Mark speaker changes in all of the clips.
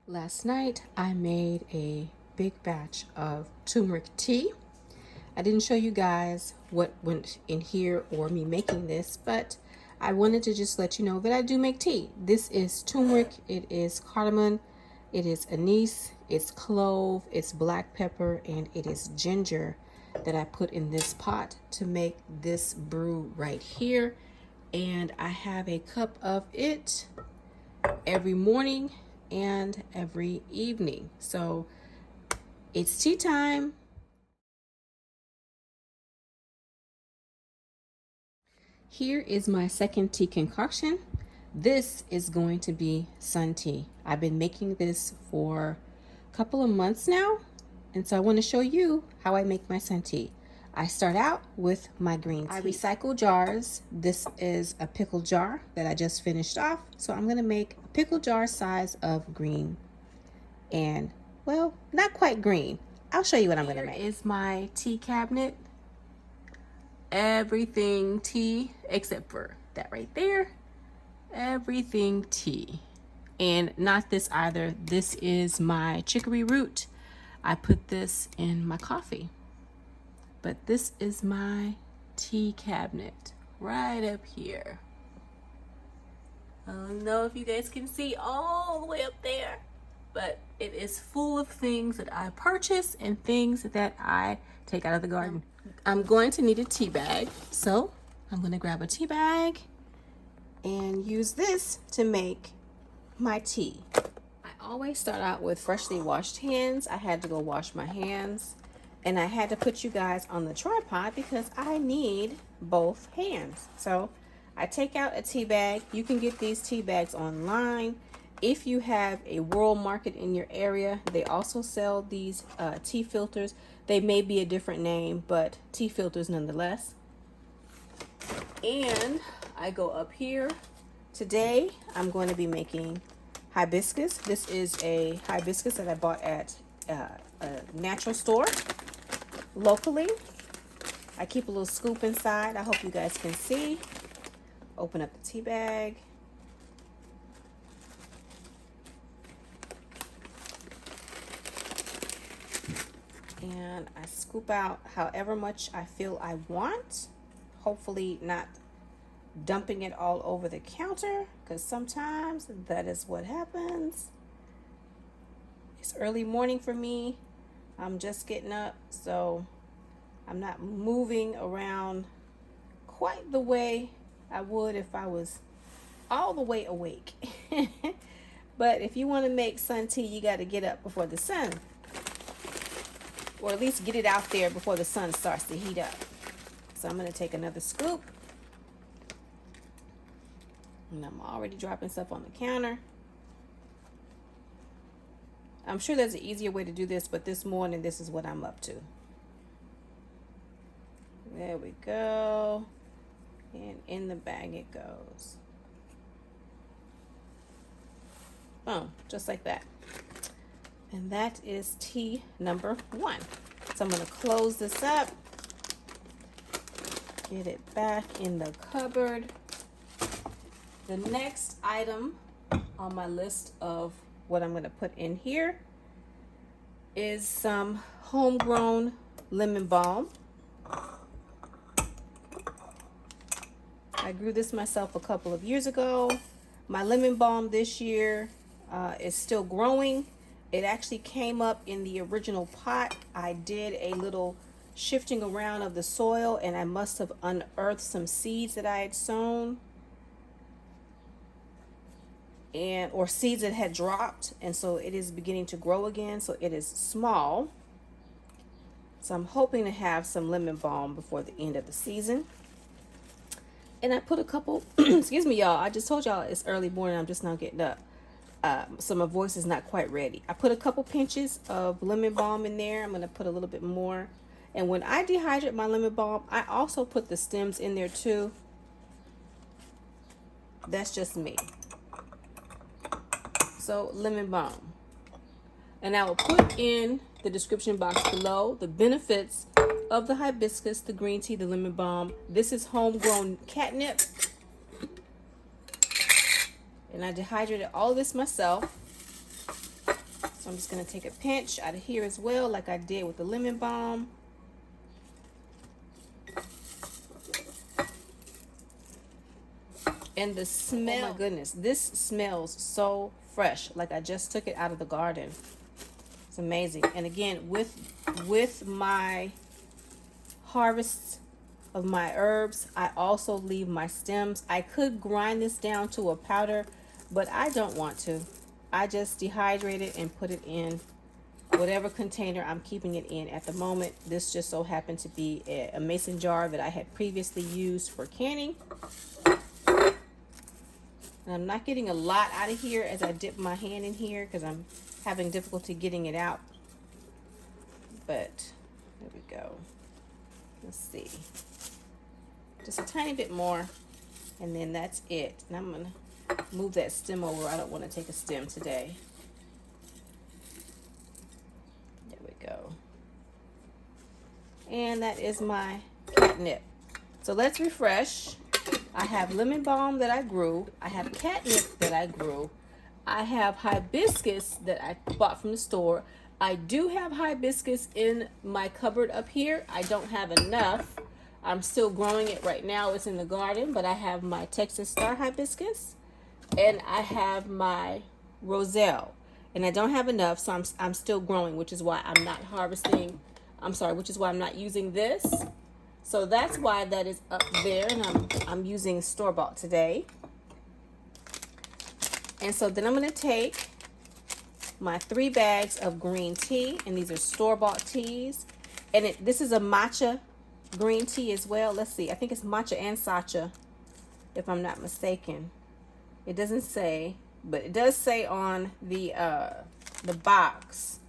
Speaker 1: Last night I made a big batch of turmeric tea. I didn't show you guys what went in here or me making this, but I wanted to just let you know that I do make tea. This is turmeric, it is cardamom, it is anise, it's clove, it's black pepper, and it is ginger that I put in this pot to make this brew right here. And I have a cup of it every morning and every evening. So it's tea time. Here is my second tea concoction. This is going to be sun tea. I've been making this for a couple of months now, and so I want to show you how I make my sun tea. I start out with my green tea. I recycle jars. This is a pickle jar that I just finished off. So I'm going to make a pickle jar size of green. And, well, not quite green. I'll show you what I'm going to make. Here is my tea cabinet. Everything tea except for that right there. Everything tea. And not this either. This is my chicory root. I put this in my coffee. But this is my tea cabinet right up here. I don't know if you guys can see all the way up there, but it is full of things that I purchase and things that I take out of the garden. I'm going to need a tea bag, so I'm going to grab a tea bag and use this to make my tea. I always start out with freshly washed hands. I had to go wash my hands. And I had to put you guys on the tripod because I need both hands. So I take out a tea bag. You can get these tea bags online. If you have a World Market in your area, they also sell these tea filters. They may be a different name, but tea filters nonetheless. And I go up here. Today, I'm going to be making hibiscus. This is a hibiscus that I bought at a natural store. Locally. I keep a little scoop inside. I hope you guys can see. Open up the tea bag. And I scoop out however much I feel I want. Hopefully not dumping it all over the counter, because sometimes that is what happens. It's early morning for me. I'm just getting up, so I'm not moving around quite the way I would if I was all the way awake. But if you want to make sun tea, you got to get up before the sun, or at least get it out there before the sun starts to heat up. So I'm going to take another scoop, and I'm already dropping stuff on the counter. I'm sure there's an easier way to do this, but this morning, this is what I'm up to. There we go. And in the bag it goes. Boom, just like that. And that is tea number 1. So I'm going to close this up. Get it back in the cupboard. The next item on my list of what I'm going to put in here is some homegrown lemon balm. I grew this myself a couple of years ago. My lemon balm this year is still growing. It actually came up in the original pot. I did a little shifting around of the soil, and I must have unearthed some seeds that I had sown, or seeds that had dropped, and so it is beginning to grow again. So it is small. So I'm hoping to have some lemon balm before the end of the season. And I put a couple, excuse me, y'all. I just told y'all it's early morning. I'm just now getting up. So my voice is not quite ready. I put a couple pinches of lemon balm in there. I'm going to put a little bit more. And when I dehydrate my lemon balm, I also put the stems in there too. That's just me. So lemon balm. And I will put in the description box below the benefits of the hibiscus, the green tea, the lemon balm. This is homegrown catnip. And I dehydrated all of this myself. I'm just going to take a pinch out of here as well, like I did with the lemon balm. And the smell, oh my goodness, this smells so fresh, like I just took it out of the garden. It's amazing. And again, with my harvests of my herbs, I also leave my stems. I could grind this down to a powder, but I don't want to. I just dehydrate it and put it in whatever container I'm keeping it in at the moment. This just so happened to be a mason jar that I had previously used for canning. And I'm not getting a lot out of here as I dip my hand in here because I'm having difficulty getting it out. But there we go. Let's see. Just a tiny bit more, and then that's it. And I'm going to move that stem over. I don't want to take a stem today. There we go. And that is my catnip. So let's refresh. I have lemon balm that I grew. I have catnip that I grew. I have hibiscus that I bought from the store. I do have hibiscus in my cupboard up here. I don't have enough. I'm still growing it right now. It's in the garden, but I have my Texas Star hibiscus and I have my roselle, and I don't have enough, so I'm still growing, which is why I'm not harvesting. Which is why I'm not using this. So that's why that is up there, and I'm using store-bought today. And so then I'm going to take my 3 bags of green tea, and these are store-bought teas. And this is a matcha green tea as well. Let's see. I think it's matcha and sacha, if I'm not mistaken. It doesn't say, but it does say on the box.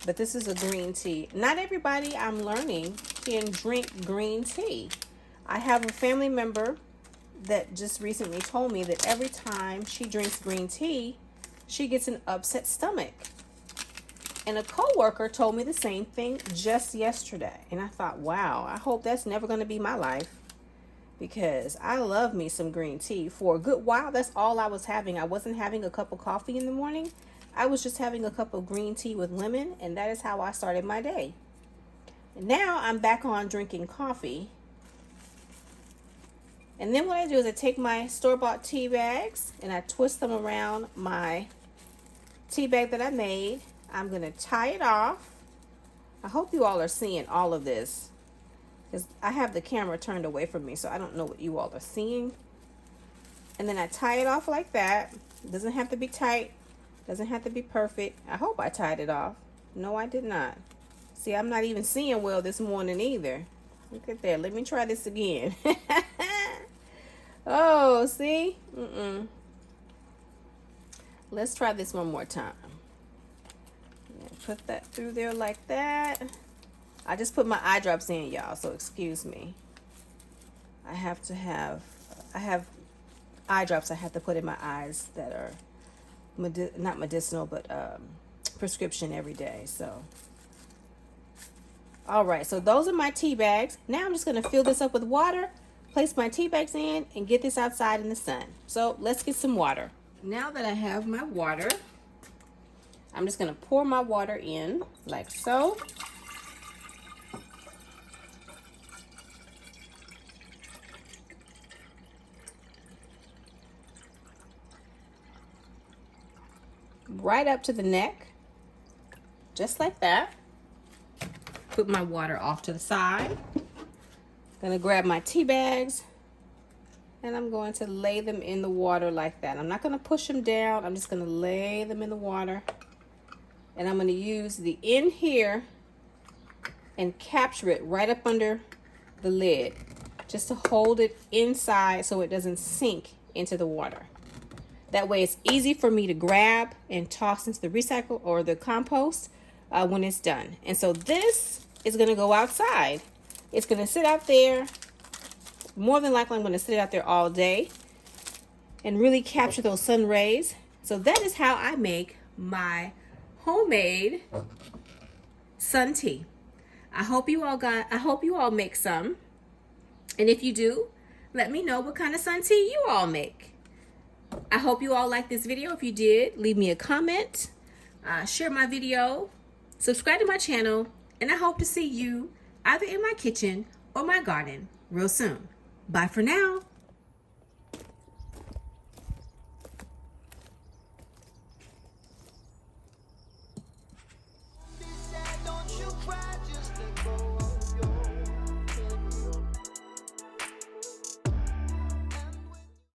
Speaker 1: But this is a green tea. Not everybody, I'm learning, can drink green tea. I have a family member that just recently told me that every time she drinks green tea, she gets an upset stomach. And a coworker told me the same thing just yesterday. And I thought, wow, I hope that's never going to be my life, because I love me some green tea. For a good while, that's all I was having. I wasn't having a cup of coffee in the morning. I was just having a cup of green tea with lemon, and that is how I started my day. And now I'm back on drinking coffee. And then what I do is I take my store-bought tea bags and I twist them around my tea bag that I made. I'm going to tie it off. I hope you all are seeing all of this, because I have the camera turned away from me, so I don't know what you all are seeing. And then I tie it off like that. It doesn't have to be tight. Doesn't have to be perfect. I hope I tied it off. No, I did not. See, I'm not even seeing well this morning either. Look at that. Let me try this again. Oh, see? Let's try this one more time. Put that through there like that. I just put my eye drops in, y'all, so excuse me. I have eye drops I have to put in my eyes that are not medicinal, but prescription every day. So all right, so those are my tea bags. Now I'm just going to fill this up with water, place my tea bags in, and get this outside in the sun. So let's get some water. Now that I have my water, I'm just going to pour my water in like so. Right up to the neck, just like that. Put my water off to the side. Gonna grab my tea bags and I'm going to lay them in the water like that. I'm not gonna push them down. I'm just gonna lay them in the water, and I'm gonna use the end here and capture it right up under the lid, just to hold it inside so it doesn't sink into the water. That way it's easy for me to grab and toss into the recycle or the compost when it's done. And so this is gonna go outside. It's gonna sit out there. More than likely I'm gonna sit out there all day and really capture those sun rays. So that is how I make my homemade sun tea. I hope you all make some. And if you do, let me know what kind of sun tea you all make. I hope you all liked this video. If you did, leave me a comment, share my video, subscribe to my channel, and I hope to see you either in my kitchen or my garden real soon. Bye for now.